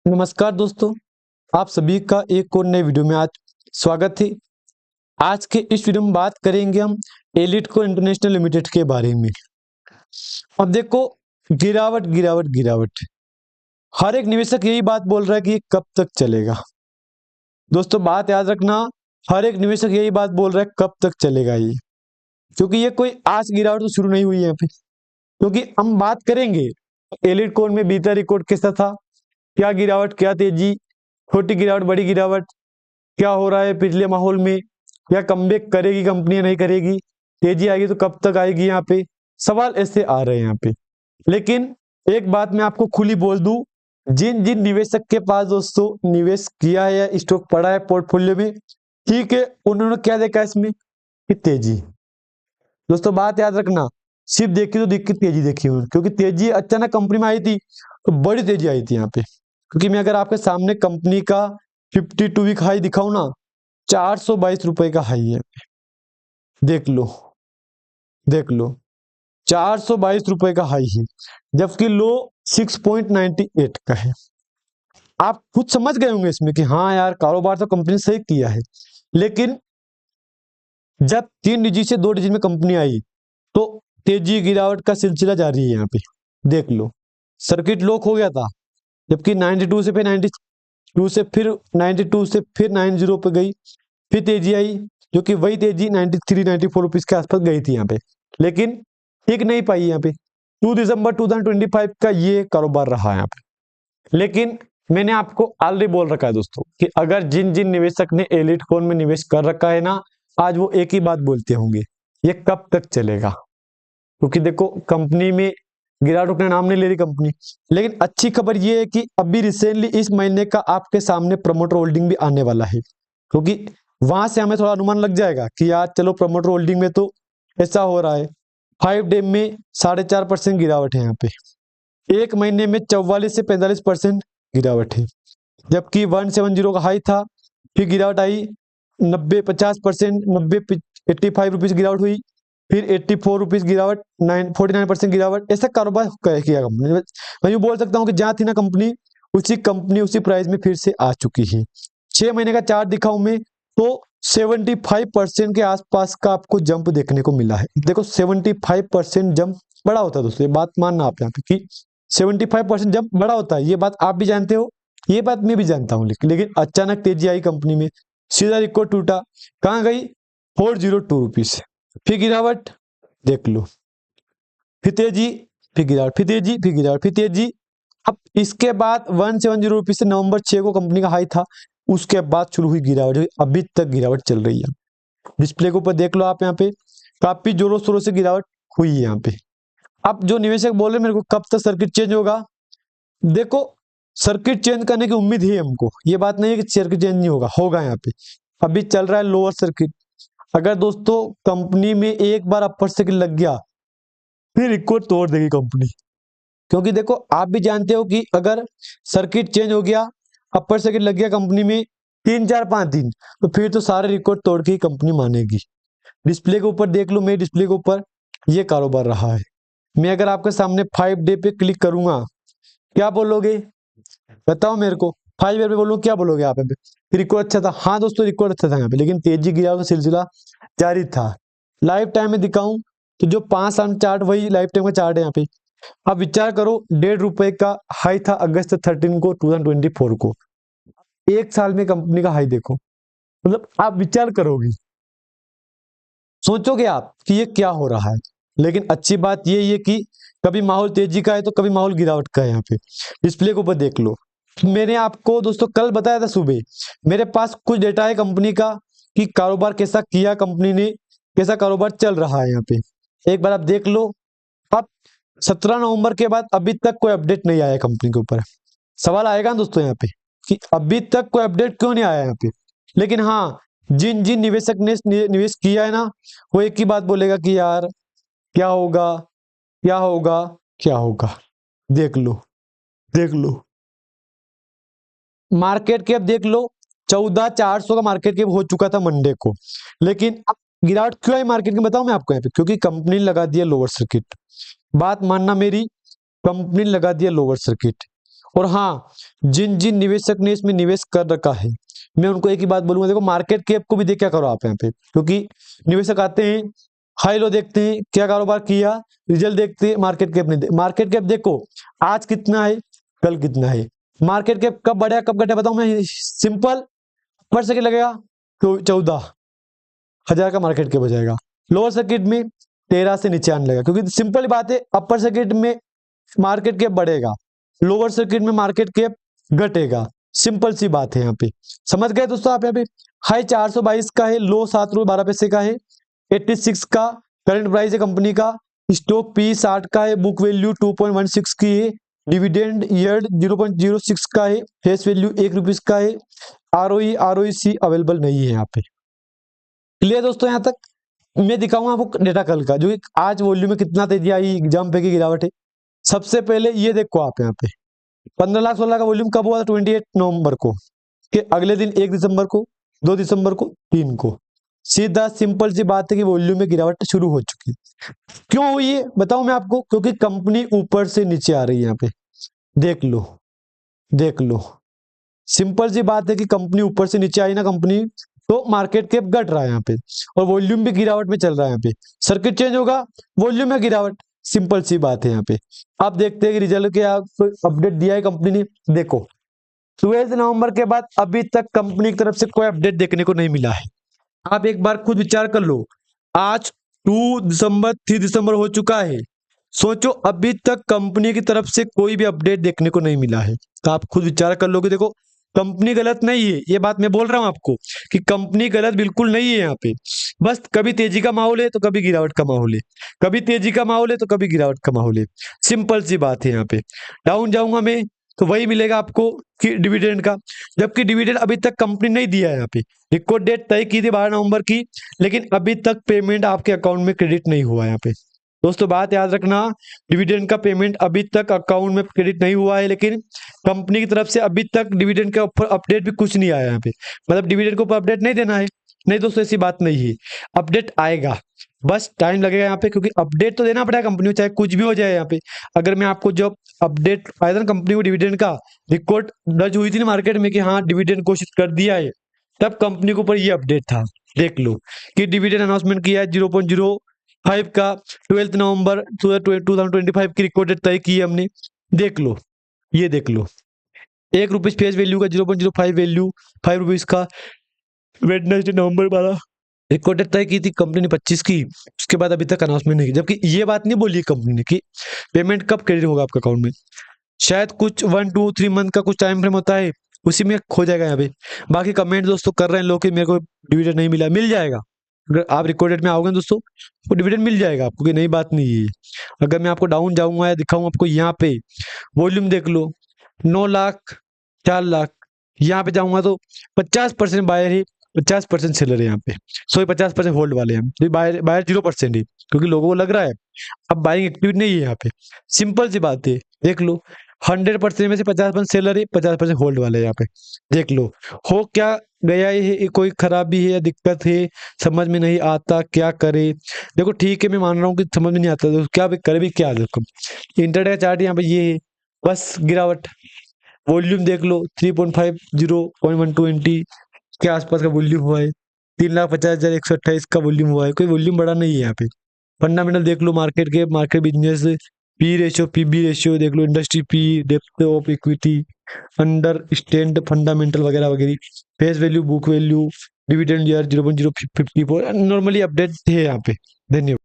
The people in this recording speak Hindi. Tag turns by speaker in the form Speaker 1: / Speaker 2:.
Speaker 1: नमस्कार दोस्तों, आप सभी का एक और नए वीडियो में आज स्वागत है। आज के इस वीडियो में बात करेंगे हम एलिटको इंटरनेशनल लिमिटेड के बारे में। अब देखो, गिरावट गिरावट गिरावट, हर एक निवेशक यही बात बोल रहा है कि ये कब तक चलेगा। दोस्तों बात याद रखना, हर एक निवेशक यही बात बोल रहा है कब तक चलेगा ये, क्योंकि ये कोई आज गिरावट तो शुरू नहीं हुई है यहाँ पे। क्योंकि हम बात करेंगे एलिटको में बीता रिकॉर्ड कैसा था, क्या गिरावट, क्या तेजी, छोटी गिरावट, बड़ी गिरावट, क्या हो रहा है पिछले माहौल में, क्या कमबैक करेगी कंपनी या नहीं करेगी, तेजी आएगी तो कब तक आएगी। यहाँ पे सवाल ऐसे आ रहे हैं यहाँ पे। लेकिन एक बात मैं आपको खुली बोल दूं, जिन जिन निवेशक के पास दोस्तों निवेश किया है या स्टॉक पड़ा है पोर्टफोलियो में, ठीक है, उन्होंने क्या देखा इसमें कि तेजी। दोस्तों बात याद रखना, सिर्फ देखी तो दिक्कत तेजी देखी उन्होंने, क्योंकि तेजी अचानक कंपनी में आई थी तो बड़ी तेजी आई थी यहाँ पे। क्योंकि मैं अगर आपके सामने कंपनी का 52 वीक हाई दिखाऊं ना, 422 रुपए का हाई है, देख लो देख लो, 422 रुपए का हाई है, जबकि लो 6.98 का है। आप खुद समझ गए होंगे इसमें कि हाँ यार, कारोबार तो कंपनी ने सही किया है। लेकिन जब 3 डिजिट से 2 डिजिट में कंपनी आई तो तेजी गिरावट का सिलसिला जारी है। यहाँ पे देख लो, सर्किट लॉक हो गया था, जबकि 92 से फिर 92 से फिर 92 से फिर 90 पे गई, फिर तेजी आई, जो कि वही तेजी 93-94 रुपीज के आसपास गई थी यहाँ पे। लेकिन टिक नहीं पाई यहाँ पे। 2 दिसंबर 2025 का ये कारोबार रहा यहाँ पे। लेकिन मैंने आपको ऑलरेडी बोल रखा है दोस्तों कि अगर जिन जिन निवेशक ने एलिटकॉन में निवेश कर रखा है ना, आज वो एक ही बात बोलते होंगे, ये कब तक चलेगा। क्योंकि देखो, कंपनी में गिरावट रुकने नाम नहीं ले रही कंपनी। लेकिन अच्छी खबर ये है कि अभी रिसेंटली इस महीने का आपके सामने प्रमोटर होल्डिंग भी आने वाला है, क्योंकि वहां से हमें थोड़ा अनुमान लग जाएगा कि यार चलो, प्रमोटर होल्डिंग में तो ऐसा हो रहा है। 5 डे में 4.5% गिरावट है यहाँ पे, एक महीने में 44 से 45% गिरावट है। जबकि 170 का हाई था, फिर गिरावट आई 90-50%, 85 रुपीज गिरावट हुई, फिर 84 रुपीज गिरावट, 49% गिरावट। ऐसा कारोबार किया कंपनी ने। मैं यूं बोल सकता हूँ कि जहां थी ना कंपनी, उसी प्राइस में फिर से आ चुकी है। 6 महीने का चार्ट दिखाऊं मैं तो 75% के आसपास का आपको जंप देखने को मिला है। देखो, 75% जंप बड़ा होता है दोस्तों, ये बात मानना आप यहाँ पे कि 75% जंप बड़ा होता है। ये बात आप भी जानते हो, ये बात मैं भी जानता हूँ। लेकिन अचानक तेजी आई कंपनी में, सीधा रिकॉर्ड टूटा, कहाँ गई 402 रुपीज, फिर गिरावट देख लो, फिर तेजी, फिर गिरावट, फिर तेजी, फिर गिरावट, फिर तेजी। अब इसके बाद 170 रुपीज से नवंबर 6 को कंपनी का हाई था, उसके बाद शुरू हुई गिरावट, अभी तक गिरावट चल रही है। डिस्प्ले के ऊपर देख लो आप, यहाँ पे काफी जोरों शोरों से गिरावट हुई है यहाँ पे। अब जो निवेशक बोले मेरे को कब तक सर्किट चेंज होगा, देखो, सर्किट चेंज करने की उम्मीद है हमको। ये बात नहीं है कि सर्किट चेंज नहीं होगा, होगा। यहाँ पे अभी चल रहा है लोअर सर्किट। अगर दोस्तों कंपनी में एक बार अपर सर्किट लग गया, फिर रिकॉर्ड तोड़ देगी कंपनी। क्योंकि देखो, आप भी जानते हो कि अगर सर्किट चेंज हो गया, अपर सर्किट लग गया कंपनी में 3-4-5 दिन, तो फिर तो सारे रिकॉर्ड तोड़ के ही कंपनी मानेगी। डिस्प्ले के ऊपर देख लो, मेरे डिस्प्ले के ऊपर ये कारोबार रहा है। मैं अगर आपके सामने 5 डे पे क्लिक करूंगा, क्या बोलोगे, बताओ मेरे को। 5 डे पे बोलूँ, क्या बोलोगे आप? रिकॉर्ड अच्छा था। हाँ दोस्तों, रिकॉर्ड अच्छा था यहाँ पे, लेकिन तेजी गिरावट का सिलसिला जारी था। लाइफ टाइम में दिखाऊं तो जो 5 साल चार्ट, वही लाइफ टाइम का चार्ट है यहाँ पे। अब विचार करो, 1.5 रुपए का हाई था अगस्त 13 को 2024 को। एक साल में कंपनी का हाई देखो, मतलब आप विचार करोगे, सोचोगे आप कि ये क्या हो रहा है। लेकिन अच्छी बात ये है कि कभी माहौल तेजी का है तो कभी माहौल गिरावट का है। यहाँ पे डिस्प्ले के ऊपर देख लो। मैंने आपको दोस्तों कल बताया था सुबह, मेरे पास कुछ डेटा है कंपनी का कि कारोबार कैसा किया कंपनी ने, कैसा कारोबार चल रहा है यहाँ पे। एक बार आप देख लो। अब 17 नवंबर के बाद अभी तक कोई अपडेट नहीं आया कंपनी के ऊपर। सवाल आएगा ना दोस्तों यहाँ पे कि अभी तक कोई अपडेट क्यों नहीं आया यहाँ पे। लेकिन हाँ, जिन जिन निवेशक ने निवेश किया है ना, वो एक ही बात बोलेगा कि यार क्या होगा, क्या होगा, क्या होगा। देख लो, देख लो, मार्केट कैप देख लो, 14,400 का मार्केट कैप हो चुका था मंडे को। लेकिन अब गिरावट क्यों आई मार्केट में, बताऊं मैं आपको यहाँ पे, क्योंकि कंपनी ने लगा दिया लोअर सर्किट। बात मानना मेरी, कंपनी ने लगा दिया लोअर सर्किट। और हाँ, जिन जिन निवेशक ने इसमें निवेश कर रखा है, मैं उनको एक ही बात बोलूंगा, देखो मार्केट कैप को भी देख क्या करो आप यहाँ पे, क्योंकि निवेशक आते हैं, हाई लो देखते हैं, क्या कारोबार किया, रिजल्ट देखते हैं, मार्केट कैप नहीं, मार्केट कैप देखो आज कितना है, कल कितना है, मार्केट कैप कब बढ़ा कब घटा बताऊं मैं, सिंपल, पर सेकंड लगेगा तो 14,000 का मार्केट कैप हो जाएगा, लोअर सर्किट में 13 से नीचे आने लगा, क्योंकि सिंपल बात है, अपर सर्किट में मार्केट कैप बढ़ेगा, लोअर सर्किट में मार्केट कैप घटेगा, सिंपल सी बात है यहाँ पे, समझ गए दोस्तों आप। यहाँ पे हाई 422 का है, लो 7 रुपये 12 पैसे का है, 86 का करंट प्राइस है कंपनी का, स्टॉक पी 60 का है, बुक वैल्यू 2.16 की है, डिविडेंड यील्ड 0.06 का है, फेस वैल्यू 1 रुपीज का है, आरओई आरओईसी अवेलेबल नहीं है यहाँ पे। क्लियर दोस्तों, यहाँ तक मैं दिखाऊंगा आपको डेटा कल का, जो आज वॉल्यूम में कितना तेजी आई, जंप है कि गिरावट है। सबसे पहले ये देखो आप यहाँ पे 15 लाख 16 का वॉल्यूम कब हुआ था, 28 नवंबर को, कि अगले दिन 1 दिसंबर को, 2 दिसंबर को, 3 को, सीधा सिंपल सी बात है कि वॉल्यूम में गिरावट शुरू हो चुकी है। क्यों हुई है बताऊं मैं आपको, क्योंकि कंपनी ऊपर से नीचे आ रही है, यहाँ पे देख लो, देख लो, सिंपल सी बात है कि कंपनी ऊपर से नीचे आई ना कंपनी, तो मार्केट कैप घट रहा है यहाँ पे, और वॉल्यूम भी गिरावट में चल रहा है यहाँ पे, सर्किट चेंज होगा, वॉल्यूम में गिरावट, सिंपल सी बात है यहाँ पे। आप देखते हैं कि रिजल्ट के अपडेट दिया है कंपनी ने, देखो 12 नवंबर के बाद अभी तक कंपनी की तरफ से कोई अपडेट देखने को नहीं मिला है। आप एक बार खुद विचार कर लो, आज 2 दिसंबर 3 दिसंबर हो चुका है, सोचो अभी तक कंपनी की तरफ से कोई भी अपडेट देखने को नहीं मिला है, तो आप खुद विचार कर लो कि देखो कंपनी गलत नहीं है, ये बात मैं बोल रहा हूं आपको कि कंपनी गलत बिल्कुल नहीं है यहाँ पे, बस कभी तेजी का माहौल है तो कभी गिरावट का माहौल है, कभी तेजी का माहौल है तो कभी गिरावट का माहौल है, सिंपल सी बात है यहाँ पे। डाउन जाऊंगा मैं तो वही मिलेगा आपको कि डिविडेंड का, जबकि डिविडेंड अभी तक कंपनी नहीं दिया है यहाँ पे, रिकॉर्ड डेट तय की थी 12 नवंबर की, लेकिन अभी तक पेमेंट आपके अकाउंट में क्रेडिट नहीं हुआ है यहाँ पे। दोस्तों बात याद रखना, डिविडेंड का पेमेंट अभी तक अकाउंट में क्रेडिट नहीं हुआ है, लेकिन कंपनी की तरफ से अभी तक डिविडेंड के ऊपर अपडेट भी कुछ नहीं आया यहाँ पे, मतलब डिविडेंड के ऊपर अपडेट नहीं देना है, नहीं दोस्तों ऐसी बात नहीं है, अपडेट आएगा, बस टाइम लगेगा यहाँ पे, क्योंकि अपडेट तो देना पड़ेगा कंपनी को, चाहे कुछ भी हो जाए यहाँ पे। अगर मैं आपको जब अपडेट आया था ना कंपनी को डिविडेंड का, रिकॉर्ड दर्ज हुई थी ना मार्केट में कि हाँ डिविडेंड घोषित कर दिया है, तब कंपनी के ऊपर ये अपडेट था, देख लो कि डिविडेंड अनाउंसमेंट किया है 0.05 का, 12 नवंबर 2025 की रिकॉर्ड डेट तय की है हमने, देख लो, ये देख लो, 1 रुपीज फेस वैल्यू का, 0.05 वैल्यू, 5 रुपीज का, वेडनेसडे नवंबर 12 रिकॉर्ड डेट तय की थी कंपनी ने 25 की, उसके बाद अभी तक अनाउंसमेंट नहीं की, जबकि ये बात नहीं बोली कंपनी ने कि पेमेंट कब क्रेडिट होगा आपके अकाउंट में, शायद कुछ 1-2-3 मंथ का कुछ टाइम फ्रेम होता है, उसी में खो जाएगा यहाँ पे। बाकी कमेंट दोस्तों कर रहे हैं लोग कि मेरे को डिविडेंड नहीं मिला, मिल जाएगा, अगर आप रिकॉर्ड डेट में आओगे दोस्तों तो डिविडेंड मिल जाएगा आपको, कि नई बात नहीं है। अगर मैं आपको डाउन जाऊंगा या दिखाऊंगा आपको, यहाँ पे वॉल्यूम देख लो, 9 लाख 4 लाख, यहाँ पे जाऊंगा तो 50% बायर है, 50% सेलर है यहाँ पे, सॉरी 50% होल्ड वाले हैं, तो बायर बायर 0% है, क्योंकि लोगों को लग रहा है अब बाइंग एक्टिविटी नहीं है यहाँ पे, सिंपल सी बात है, देख लो 100% में से 50% सेलर है, 50% होल्ड वाले हैं यहाँ पे, देख लो हो क्या गया है, ये कोई खराबी है या दिक्कत है, समझ में नहीं आता क्या करे। देखो ठीक है मैं मान रहा हूँ कि समझ में नहीं आता, तो क्या करे भी क्या, देखो इंटरडे का चार्ट यहाँ पे ये है, बस गिरावट, वॉल्यूम देख लो 3.50.120 के आसपास का वॉल्यूम हुआ है, 3,50,128 का वॉल्यूम हुआ है, कोई वॉल्यूम बड़ा नहीं है यहाँ पे। फंडामेंटल देख लो मार्केट के, market business, P ratio PB ratio देख लो, industry P, depth of equity, understand fundamental वगैरह वगैरह, face value, book value, dividend यार 0.054 नॉर्मली अपडेट है यहाँ पे। धन्यवाद।